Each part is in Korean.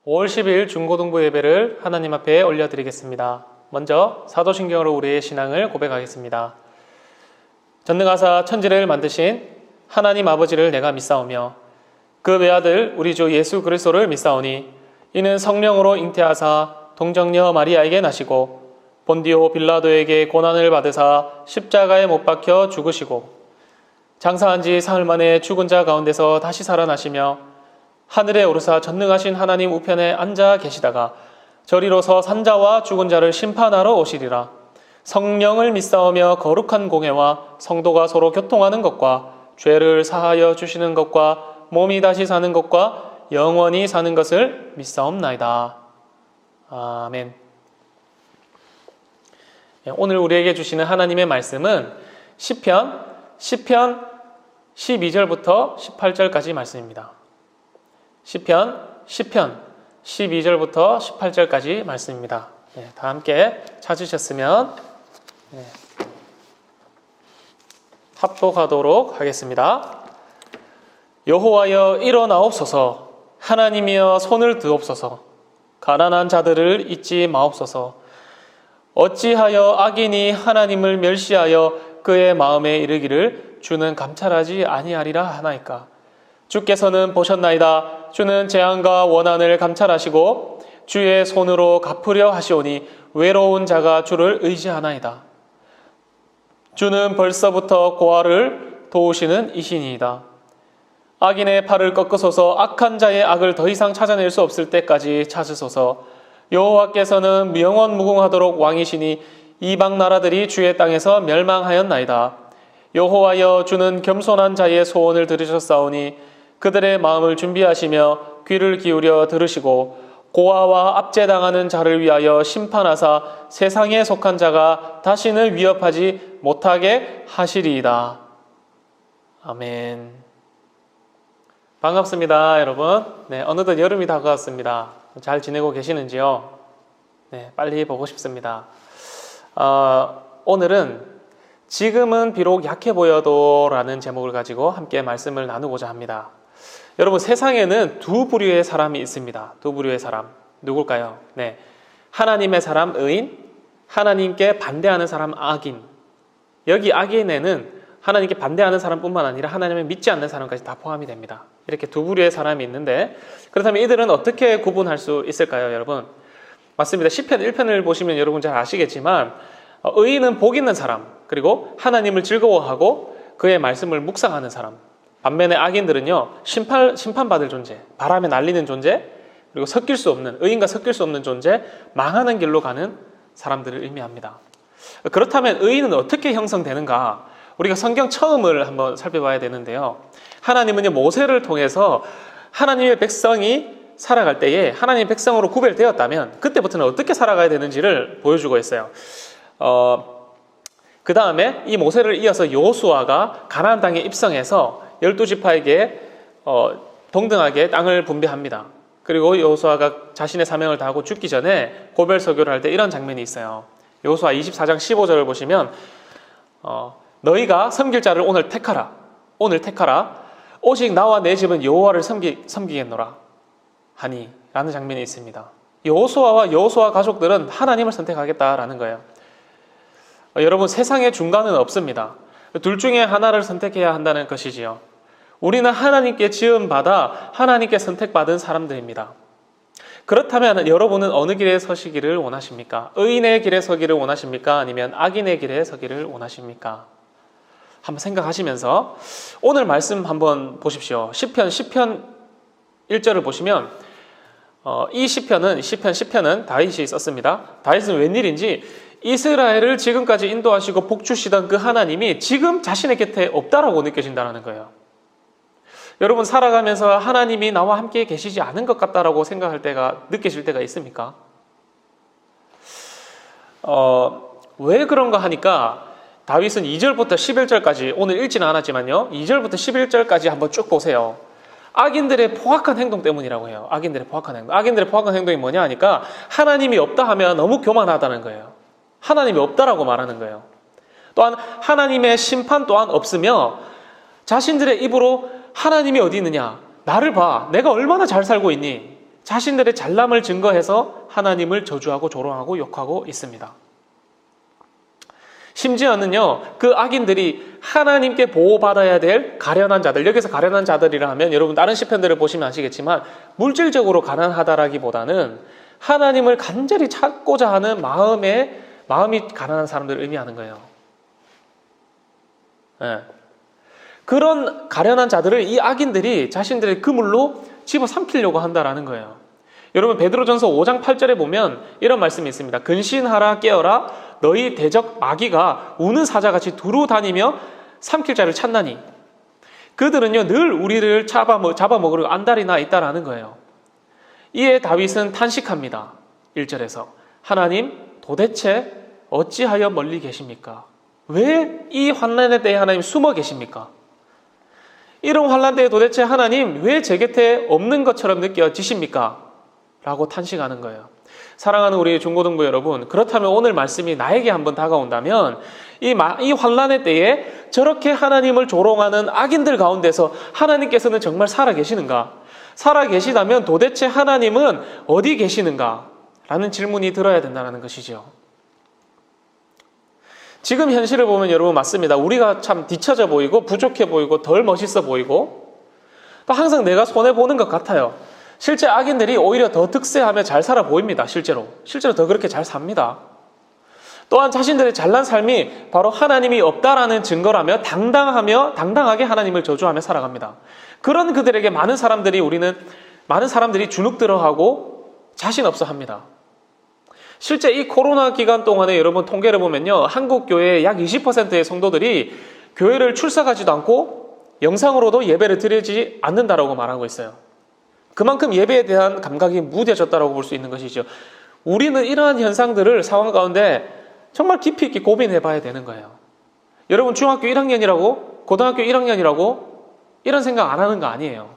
5월 10일 중고등부 예배를 하나님 앞에 올려드리겠습니다. 먼저 사도신경으로 우리의 신앙을 고백하겠습니다. 전능하사 천지를 만드신 하나님 아버지를 내가 믿사오며 그 외아들 우리 주 예수 그리스도를 믿사오니 이는 성령으로 잉태하사 동정녀 마리아에게 나시고 본디오 빌라도에게 고난을 받으사 십자가에 못 박혀 죽으시고 장사한 지 사흘 만에 죽은 자 가운데서 다시 살아나시며 하늘에 오르사 전능하신 하나님 우편에 앉아 계시다가 저리로서 산자와 죽은 자를 심판하러 오시리라. 성령을 믿사오며 거룩한 공회와 성도가 서로 교통하는 것과 죄를 사하여 주시는 것과 몸이 다시 사는 것과 영원히 사는 것을 믿사옵나이다. 아멘. 오늘 우리에게 주시는 하나님의 말씀은 시편 12절부터 18절까지 말씀입니다. 시편 12절부터 18절까지 말씀입니다. 다 함께 찾으셨으면 합독하도록 하겠습니다. 여호와여 일어나옵소서, 하나님이여 손을 드옵소서, 가난한 자들을 잊지 마옵소서. 어찌하여 악인이 하나님을 멸시하여 그의 마음에 이르기를 주는 감찰하지 아니하리라 하나이까. 주께서는 보셨나이다. 주는 재앙과 원한을 감찰하시고 주의 손으로 갚으려 하시오니 외로운 자가 주를 의지하나이다. 주는 벌써부터 고아를 도우시는 이신이이다. 악인의 팔을 꺾으소서, 악한 자의 악을 더 이상 찾아낼 수 없을 때까지 찾으소서. 여호와께서는 영원 무궁하도록 왕이시니 이방 나라들이 주의 땅에서 멸망하였나이다. 여호와여 주는 겸손한 자의 소원을 들으셨사오니 그들의 마음을 준비하시며 귀를 기울여 들으시고 고아와 압제당하는 자를 위하여 심판하사 세상에 속한 자가 다시는 위협하지 못하게 하시리이다. 아멘. 반갑습니다, 여러분. 어느덧 여름이 다가왔습니다. 잘 지내고 계시는지요? 빨리 보고 싶습니다. 오늘은 지금은 비록 약해 보여도 라는 제목을 가지고 함께 말씀을 나누고자 합니다. 여러분, 세상에는 두 부류의 사람이 있습니다. 두 부류의 사람. 누굴까요? 하나님의 사람 의인, 하나님께 반대하는 사람 악인. 여기 악인에는 하나님께 반대하는 사람뿐만 아니라 하나님을 믿지 않는 사람까지 다 포함이 됩니다. 이렇게 두 부류의 사람이 있는데, 그렇다면 이들은 어떻게 구분할 수 있을까요, 여러분? 맞습니다. 시편 1편을 보시면 여러분 잘 아시겠지만 의인은 복 있는 사람, 그리고 하나님을 즐거워하고 그의 말씀을 묵상하는 사람. 반면에 악인들은요, 심판받을 존재, 바람에 날리는 존재, 그리고 섞일 수 없는, 의인과 섞일 수 없는 존재, 망하는 길로 가는 사람들을 의미합니다. 그렇다면 의인은 어떻게 형성되는가? 우리가 성경 처음을 한번 살펴봐야 되는데요. 하나님은요, 모세를 통해서 하나님의 백성이 살아갈 때에 하나님의 백성으로 구별되었다면 그때부터는 어떻게 살아가야 되는지를 보여주고 있어요. 그 다음에 이 모세를 이어서 여호수아가 가나안 땅에 입성해서 12지파에게 동등하게 땅을 분배합니다. 그리고 여호수아가 자신의 사명을 다하고 죽기 전에 고별 서교를 할 때 이런 장면이 있어요. 여호수아 24장 15절을 보시면 너희가 섬길 자를 오늘 택하라. 오직 나와 내 집은 여호와를 섬기겠노라 하니 라는 장면이 있습니다. 여호수아와 여호수아 가족들은 하나님을 선택하겠다라는 거예요. 여러분, 세상의 중간은 없습니다. 둘 중에 하나를 선택해야 한다는 것이지요. 우리는 하나님께 지음받아 하나님께 선택받은 사람들입니다. 그렇다면 여러분은 어느 길에 서시기를 원하십니까? 의인의 길에 서기를 원하십니까? 아니면 악인의 길에 서기를 원하십니까? 한번 생각하시면서 오늘 말씀 한번 보십시오. 시편 1절을 보시면 이 시편 10편은 다윗이 썼습니다. 다윗은 웬일인지 이스라엘을 지금까지 인도하시고 복주시던 그 하나님이 지금 자신의 곁에 없다라고 느껴진다는 거예요. 여러분, 살아가면서 하나님이 나와 함께 계시지 않은 것 같다라고 느끼실 때가 있습니까? 왜 그런가 하니까 다윗은 2절부터 11절까지, 오늘 읽지는 않았지만요, 2절부터 11절까지 한번 쭉 보세요. 악인들의 포악한 행동 때문이라고 해요. 악인들의 포악한 행동이 뭐냐 하니까 하나님이 없다 하면 너무 교만하다는 거예요. 하나님이 없다라고 말하는 거예요. 또한 하나님의 심판 또한 없으며 자신들의 입으로 하나님이 어디 있느냐? 나를 봐. 내가 얼마나 잘 살고 있니? 자신들의 잘남을 증거해서 하나님을 저주하고 조롱하고 욕하고 있습니다. 심지어는요, 그 악인들이 하나님께 보호받아야 될 가련한 자들, 여기서 가련한 자들이라 하면 여러분 다른 시편들을 보시면 아시겠지만 물질적으로 가난하다라기보다는 하나님을 간절히 찾고자 하는 마음이 가난한 사람들을 의미하는 거예요. 네. 그런 가련한 자들을 이 악인들이 자신들의 그물로 집어삼키려고 한다라는 거예요. 여러분 베드로전서 5장 8절에 보면 이런 말씀이 있습니다. 근신하라 깨어라 너희 대적 마귀가 우는 사자같이 두루 다니며 삼킬 자를 찾나니 그들은요 늘 우리를 잡아먹으려 안달이 나 있다라는 거예요. 이에 다윗은 탄식합니다. 1절에서 하나님 도대체 어찌하여 멀리 계십니까? 왜 이 환난의 때에 하나님 숨어 계십니까? 이런 환난 때에 도대체 하나님 왜 제 곁에 없는 것처럼 느껴지십니까? 라고 탄식하는 거예요. 사랑하는 우리 중고등부 여러분, 그렇다면 오늘 말씀이 나에게 한번 다가온다면 이 환난의 때에 저렇게 하나님을 조롱하는 악인들 가운데서 하나님께서는 정말 살아계시는가? 살아계시다면 도대체 하나님은 어디 계시는가? 라는 질문이 들어야 된다는 것이죠. 지금 현실을 보면 여러분 맞습니다. 우리가 참 뒤처져 보이고 부족해 보이고 덜 멋있어 보이고 또 항상 내가 손해보는 것 같아요. 실제 악인들이 오히려 더 득세하며 잘 살아 보입니다. 실제로 더 그렇게 잘 삽니다. 또한 자신들의 잘난 삶이 바로 하나님이 없다라는 증거라며 당당하게 하나님을 저주하며 살아갑니다. 그런 그들에게 많은 사람들이 주눅들어하고 자신 없어 합니다. 실제 이 코로나 기간 동안에 여러분 통계를 보면요, 한국 교회의 약 20%의 성도들이 교회를 출석하지도 않고 영상으로도 예배를 드리지 않는다라고 말하고 있어요. 그만큼 예배에 대한 감각이 무뎌졌다고 볼 수 있는 것이죠. 우리는 이러한 현상들을 상황 가운데 정말 깊이 있게 고민해 봐야 되는 거예요. 여러분 중학교 1학년이라고 고등학교 1학년이라고 이런 생각 안 하는 거 아니에요.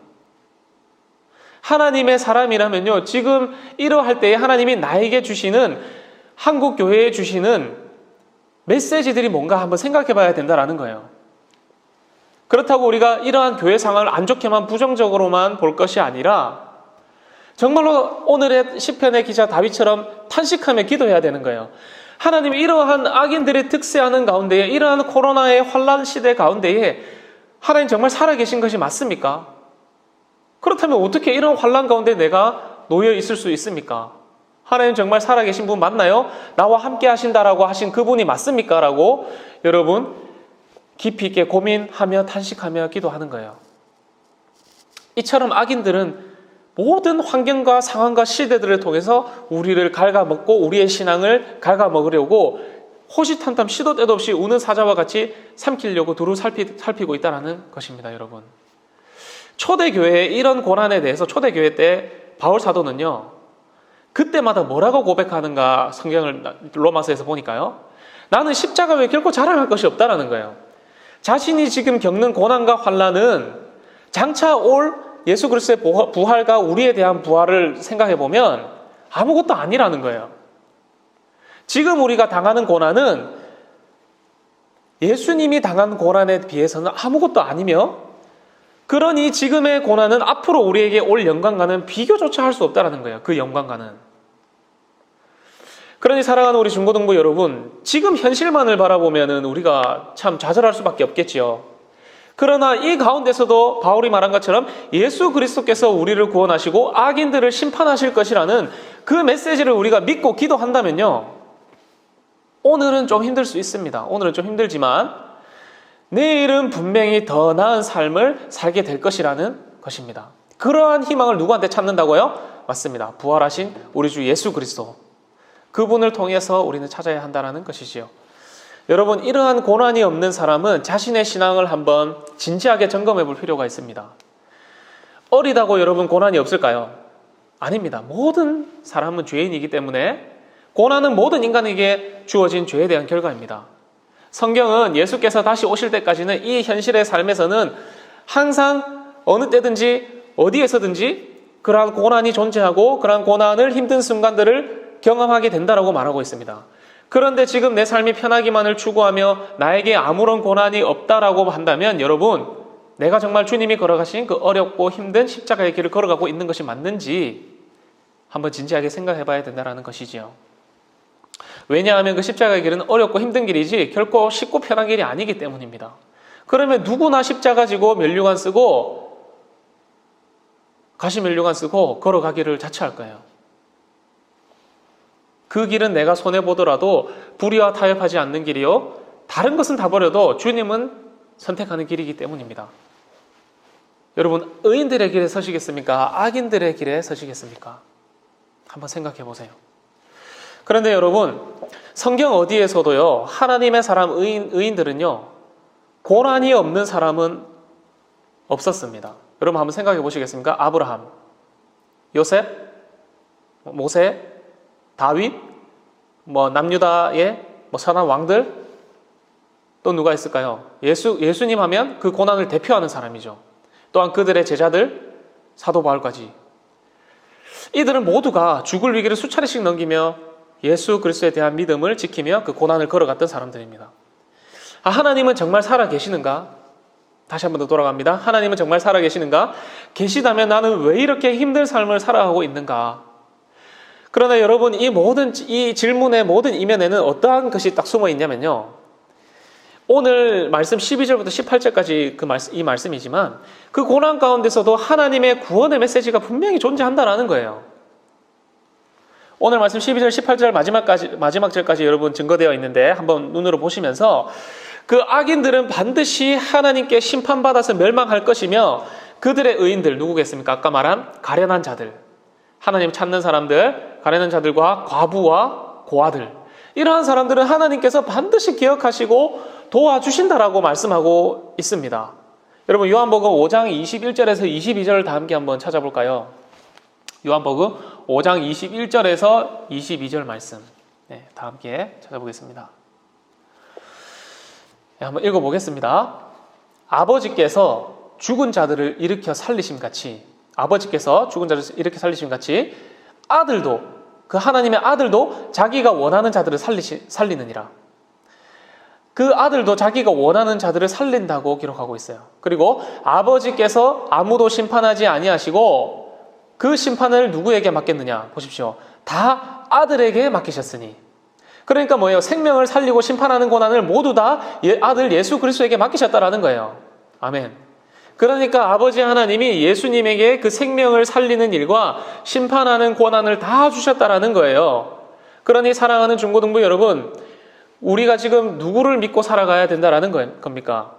하나님의 사람이라면요, 지금 이러할 때에 하나님이 나에게 주시는, 한국 교회에 주시는 메시지들이 뭔가 한번 생각해 봐야 된다는 거예요. 그렇다고 우리가 이러한 교회 상황을 안 좋게만 부정적으로만 볼 것이 아니라 정말로 오늘의 시편의 기자 다윗처럼 탄식하며 기도해야 되는 거예요. 하나님, 이러한 악인들의 득세하는 가운데에, 이러한 코로나의 환난 시대 가운데에 하나님 정말 살아계신 것이 맞습니까? 그렇다면 어떻게 이런 환난 가운데 내가 놓여 있을 수 있습니까? 하나님 정말 살아계신 분 맞나요? 나와 함께 하신다라고 하신 그분이 맞습니까? 라고 여러분 깊이 있게 고민하며 탄식하며 기도하는 거예요. 이처럼 악인들은 모든 환경과 상황과 시대들을 통해서 우리를 갉아먹고 우리의 신앙을 갉아먹으려고 호시탐탐 시도 때도 없이 우는 사자와 같이 삼키려고 두루 살피고 있다는 것입니다. 여러분, 초대교회의 이런 고난에 대해서 초대교회 때 바울 사도는요, 그때마다 뭐라고 고백하는가 성경을 로마서에서 보니까요, 나는 십자가 외에 결코 자랑할 것이 없다라는 거예요. 자신이 지금 겪는 고난과 환난은 장차 올 예수 그리스도의 부활과 우리에 대한 부활을 생각해 보면 아무것도 아니라는 거예요. 지금 우리가 당하는 고난은 예수님이 당한 고난에 비해서는 아무것도 아니며, 그러니 지금의 고난은 앞으로 우리에게 올 영광과는 비교조차 할 수 없다는 거예요. 그 영광과는. 그러니 사랑하는 우리 중고등부 여러분, 지금 현실만을 바라보면 우리가 참 좌절할 수밖에 없겠지요. 그러나 이 가운데서도 바울이 말한 것처럼 예수 그리스도께서 우리를 구원하시고 악인들을 심판하실 것이라는 그 메시지를 우리가 믿고 기도한다면요, 오늘은 좀 힘들 수 있습니다. 오늘은 좀 힘들지만 내일은 분명히 더 나은 삶을 살게 될 것이라는 것입니다. 그러한 희망을 누구한테 찾는다고요? 맞습니다. 부활하신 우리 주 예수 그리스도, 그분을 통해서 우리는 찾아야 한다는 것이지요. 여러분, 이러한 고난이 없는 사람은 자신의 신앙을 한번 진지하게 점검해 볼 필요가 있습니다. 어리다고 여러분 고난이 없을까요? 아닙니다. 모든 사람은 죄인이기 때문에 고난은 모든 인간에게 주어진 죄에 대한 결과입니다. 성경은 예수께서 다시 오실 때까지는 이 현실의 삶에서는 항상 어느 때든지 어디에서든지 그러한 고난이 존재하고 그러한 고난을, 힘든 순간들을 경험하게 된다라고 말하고 있습니다. 그런데 지금 내 삶이 편하기만을 추구하며 나에게 아무런 고난이 없다라고 한다면 여러분, 내가 정말 주님이 걸어가신 그 어렵고 힘든 십자가의 길을 걸어가고 있는 것이 맞는지 한번 진지하게 생각해 봐야 된다는 것이지요. 왜냐하면 그 십자가의 길은 어렵고 힘든 길이지 결코 쉽고 편한 길이 아니기 때문입니다. 그러면 누구나 십자가 지고 면류관 쓰고 가시 면류관 쓰고 걸어가기를 자처할 거예요. 그 길은 내가 손해보더라도 불의와 타협하지 않는 길이요, 다른 것은 다 버려도 주님은 선택하는 길이기 때문입니다. 여러분, 의인들의 길에 서시겠습니까? 악인들의 길에 서시겠습니까? 한번 생각해 보세요. 그런데 여러분, 성경 어디에서도요, 하나님의 사람 의인들은요, 고난이 없는 사람은 없었습니다. 여러분 한번 생각해 보시겠습니까? 아브라함, 요셉, 모세, 다윗, 남유다의 선한 왕들, 또 누가 있을까요? 예수님 하면 그 고난을 대표하는 사람이죠. 또한 그들의 제자들, 사도 바울까지. 이들은 모두가 죽을 위기를 수차례씩 넘기며 예수 그리스도에 대한 믿음을 지키며 그 고난을 걸어갔던 사람들입니다. 하나님은 정말 살아계시는가? 다시 한번 더 돌아갑니다. 하나님은 정말 살아계시는가? 계시다면 나는 왜 이렇게 힘든 삶을 살아가고 있는가? 그러나 여러분, 이 질문의 모든 이면에는 어떠한 것이 딱 숨어 있냐면요, 오늘 말씀 12절부터 18절까지 이 말씀이지만 그 고난 가운데서도 하나님의 구원의 메시지가 분명히 존재한다라는 거예요. 오늘 말씀 12절, 18절 마지막 절까지 여러분 증거되어 있는데 한번 눈으로 보시면서 그 악인들은 반드시 하나님께 심판받아서 멸망할 것이며 그들의 의인들 누구겠습니까? 아까 말한 가련한 자들, 하나님 찾는 사람들, 가련한 자들과 과부와 고아들, 이러한 사람들은 하나님께서 반드시 기억하시고 도와주신다라고 말씀하고 있습니다. 여러분, 요한복음 5장 21절에서 22절을 다 함께 한번 찾아볼까요? 요한복음 5장 21절에서 22절 말씀, 다 함께 찾아보겠습니다. 한번 읽어보겠습니다. 아버지께서 죽은 자들을 일으켜 살리심 같이, 아들도, 그 하나님의 아들도 자기가 원하는 자들을 살리느니라. 그 아들도 자기가 원하는 자들을 살린다고 기록하고 있어요. 그리고 아버지께서 아무도 심판하지 아니하시고 그 심판을 누구에게 맡겼느냐? 보십시오. 다 아들에게 맡기셨으니. 그러니까 뭐예요? 생명을 살리고 심판하는 고난을 모두 다 아들 예수 그리스도에게 맡기셨다라는 거예요. 아멘. 그러니까 아버지 하나님이 예수님에게 그 생명을 살리는 일과 심판하는 고난을 다 주셨다라는 거예요. 그러니 사랑하는 중고등부 여러분, 우리가 지금 누구를 믿고 살아가야 된다라는 겁니까?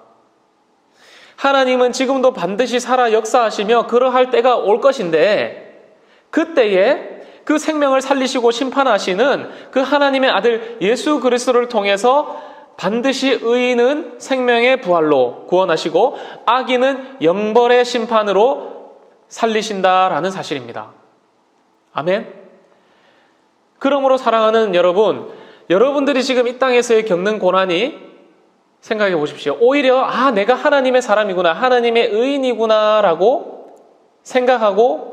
하나님은 지금도 반드시 살아 역사하시며 그러할 때가 올 것인데, 그때에 그 생명을 살리시고 심판하시는 그 하나님의 아들 예수 그리스도를 통해서 반드시 의인은 생명의 부활로 구원하시고 악인은 영벌의 심판으로 살리신다라는 사실입니다. 아멘. 그러므로 사랑하는 여러분, 여러분들이 지금 이 땅에서의 겪는 고난이, 생각해 보십시오. 오히려 내가 하나님의 사람이구나, 하나님의 의인이구나 라고 생각하고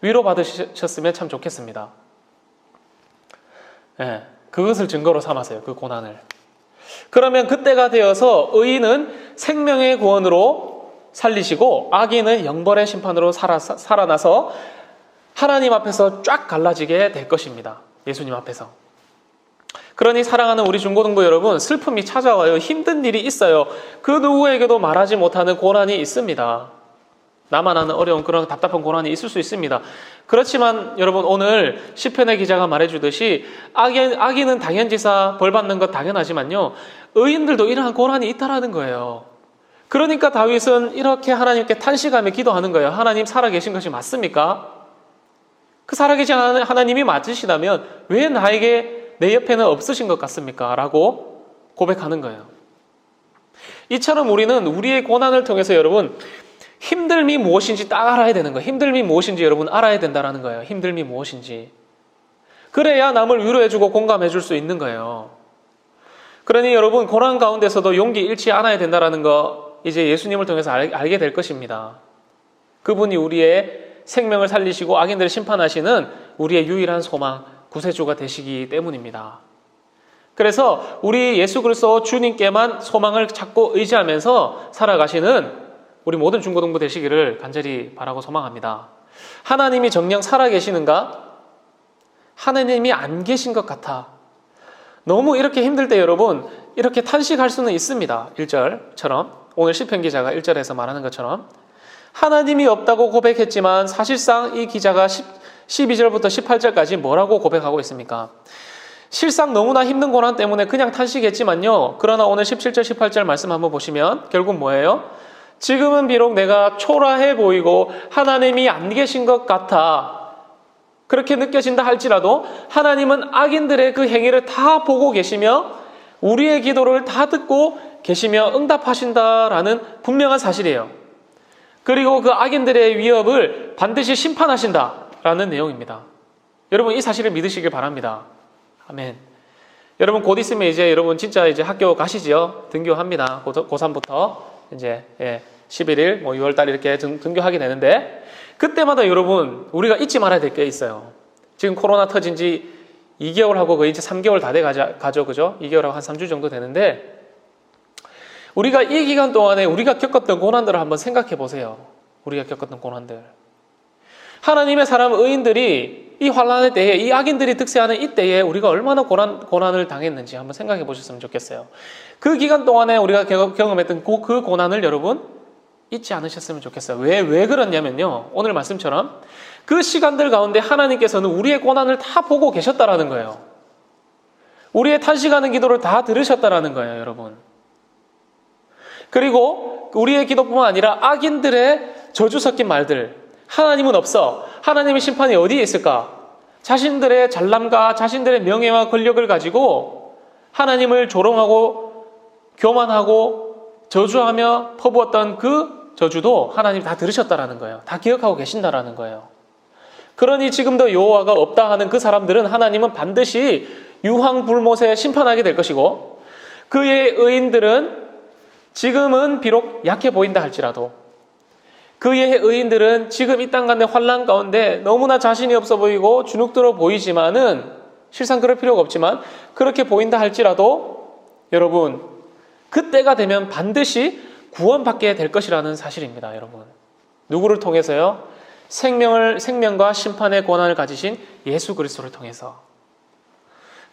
위로받으셨으면 참 좋겠습니다. 그것을 증거로 삼아서요, 그 고난을. 그러면 그때가 되어서 의인은 생명의 구원으로 살리시고 악인은 영벌의 심판으로 살아나서 하나님 앞에서 쫙 갈라지게 될 것입니다. 예수님 앞에서. 그러니 사랑하는 우리 중고등부 여러분, 슬픔이 찾아와요. 힘든 일이 있어요. 그 누구에게도 말하지 못하는 고난이 있습니다. 나만 아는 어려운 그런 답답한 고난이 있을 수 있습니다. 그렇지만 여러분, 오늘 시편의 기자가 말해주듯이 악인은 당연지사 벌받는 것 당연하지만요, 의인들도 이러한 고난이 있다라는 거예요. 그러니까 다윗은 이렇게 하나님께 탄식하며 기도하는 거예요. 하나님 살아계신 것이 맞습니까? 그 살아계신 하나님이 맞으시다면 왜 나에게 내 옆에는 없으신 것 같습니까? 라고 고백하는 거예요. 이처럼 우리는 우리의 고난을 통해서 여러분, 힘듦이 무엇인지 딱 알아야 되는 거예요. 힘듦이 무엇인지 여러분 알아야 된다는 거예요. 힘듦이 무엇인지. 그래야 남을 위로해주고 공감해줄 수 있는 거예요. 그러니 여러분, 고난 가운데서도 용기 잃지 않아야 된다는 거 이제 예수님을 통해서 알게 될 것입니다. 그분이 우리의 생명을 살리시고 악인들을 심판하시는 우리의 유일한 소망, 구세주가 되시기 때문입니다. 그래서 우리 예수 그리스도 주님께만 소망을 찾고 의지하면서 살아가시는 우리 모든 중고등부 되시기를 간절히 바라고 소망합니다. 하나님이 정녕 살아계시는가? 하나님이 안 계신 것 같아. 너무 이렇게 힘들 때 여러분 이렇게 탄식할 수는 있습니다. 1절처럼 오늘 시편 기자가 1절에서 말하는 것처럼 하나님이 없다고 고백했지만 사실상 이 기자가 12절부터 18절까지 뭐라고 고백하고 있습니까? 실상 너무나 힘든 고난 때문에 그냥 탄식했지만요. 그러나 오늘 17절 18절 말씀 한번 보시면 결국 뭐예요? 지금은 비록 내가 초라해 보이고 하나님이 안 계신 것 같아 그렇게 느껴진다 할지라도 하나님은 악인들의 그 행위를 다 보고 계시며 우리의 기도를 다 듣고 계시며 응답하신다라는 분명한 사실이에요. 그리고 그 악인들의 위협을 반드시 심판하신다라는 내용입니다. 여러분 이 사실을 믿으시길 바랍니다. 아멘. 여러분 곧 있으면 이제 여러분 진짜 이제 학교 가시지요. 등교합니다. 고3부터 이제 11일 6월달 이렇게 등교하게 되는데 그때마다 여러분 우리가 잊지 말아야 될 게 있어요. 지금 코로나 터진 지 2개월하고 거의 이제 3개월 다 돼 가죠. 그죠? 2개월하고 한 3주 정도 되는데 우리가 이 기간 동안에 우리가 겪었던 고난들을 한번 생각해 보세요. 우리가 겪었던 고난들. 하나님의 사람 의인들이 이 환난의 때에 이 악인들이 득세하는 이 때에 우리가 얼마나 고난을 당했는지 한번 생각해 보셨으면 좋겠어요. 그 기간 동안에 우리가 경험했던 그 고난을 여러분 잊지 않으셨으면 좋겠어요. 왜 그러냐면요. 오늘 말씀처럼 그 시간들 가운데 하나님께서는 우리의 고난을 다 보고 계셨다라는 거예요. 우리의 탄식하는 기도를 다 들으셨다라는 거예요, 여러분. 그리고 우리의 기도뿐만 아니라 악인들의 저주 섞인 말들. 하나님은 없어. 하나님의 심판이 어디에 있을까? 자신들의 잘남과 자신들의 명예와 권력을 가지고 하나님을 조롱하고 교만하고 저주하며 퍼부었던 그 저주도 하나님 다 들으셨다라는 거예요. 다 기억하고 계신다라는 거예요. 그러니 지금도 여호와가 없다 하는 그 사람들은 하나님은 반드시 유황불못에 심판하게 될 것이고 그의 의인들은 지금은 비록 약해 보인다 할지라도 그의 의인들은 지금 이 땅 가운데 환난 가운데 너무나 자신이 없어 보이고 주눅들어 보이지만은 실상 그럴 필요가 없지만 그렇게 보인다 할지라도 여러분 그때가 되면 반드시 구원받게 될 것이라는 사실입니다. 여러분 누구를 통해서요? 생명과 심판의 권한을 가지신 예수 그리스도를 통해서.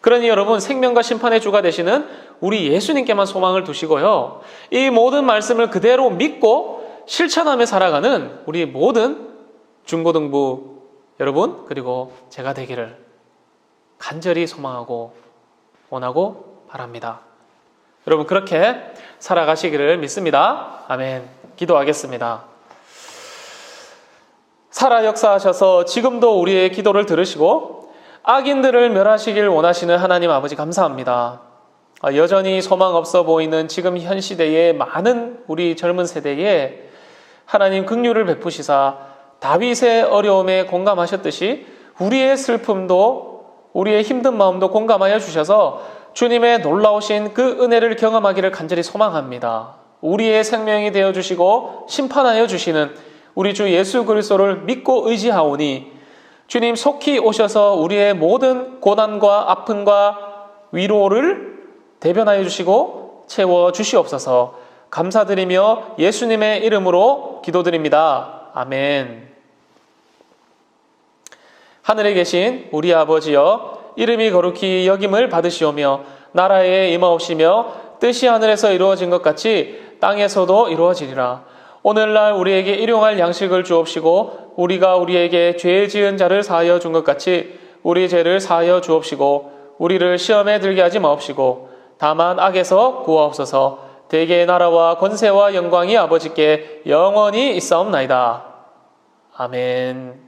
그러니 여러분 생명과 심판의 주가 되시는 우리 예수님께만 소망을 두시고요. 이 모든 말씀을 그대로 믿고 실천하며 살아가는 우리 모든 중고등부 여러분 그리고 제가 되기를 간절히 소망하고 원하고 바랍니다. 여러분 그렇게 살아가시기를 믿습니다. 아멘. 기도하겠습니다. 살아 역사하셔서 지금도 우리의 기도를 들으시고 악인들을 멸하시길 원하시는 하나님 아버지 감사합니다. 여전히 소망 없어 보이는 지금 현 시대의 많은 우리 젊은 세대에 하나님 긍휼을 베푸시사 다윗의 어려움에 공감하셨듯이 우리의 슬픔도 우리의 힘든 마음도 공감하여 주셔서 주님의 놀라우신 그 은혜를 경험하기를 간절히 소망합니다. 우리의 생명이 되어주시고 심판하여 주시는 우리 주 예수 그리스도를 믿고 의지하오니 주님 속히 오셔서 우리의 모든 고난과 아픔과 위로를 대변하여 주시고 채워 주시옵소서. 감사드리며 예수님의 이름으로 기도드립니다. 아멘. 하늘에 계신 우리 아버지여 이름이 거룩히 여김을 받으시오며 나라에 임하옵시며 뜻이 하늘에서 이루어진 것 같이 땅에서도 이루어지리라. 오늘날 우리에게 일용할 양식을 주옵시고 우리가 우리에게 죄 지은 자를 사하여 준 것 같이 우리 죄를 사하여 주옵시고 우리를 시험에 들게 하지 마옵시고 다만 악에서 구하옵소서. 대개의 나라와 권세와 영광이 아버지께 영원히 있사옵나이다. 아멘.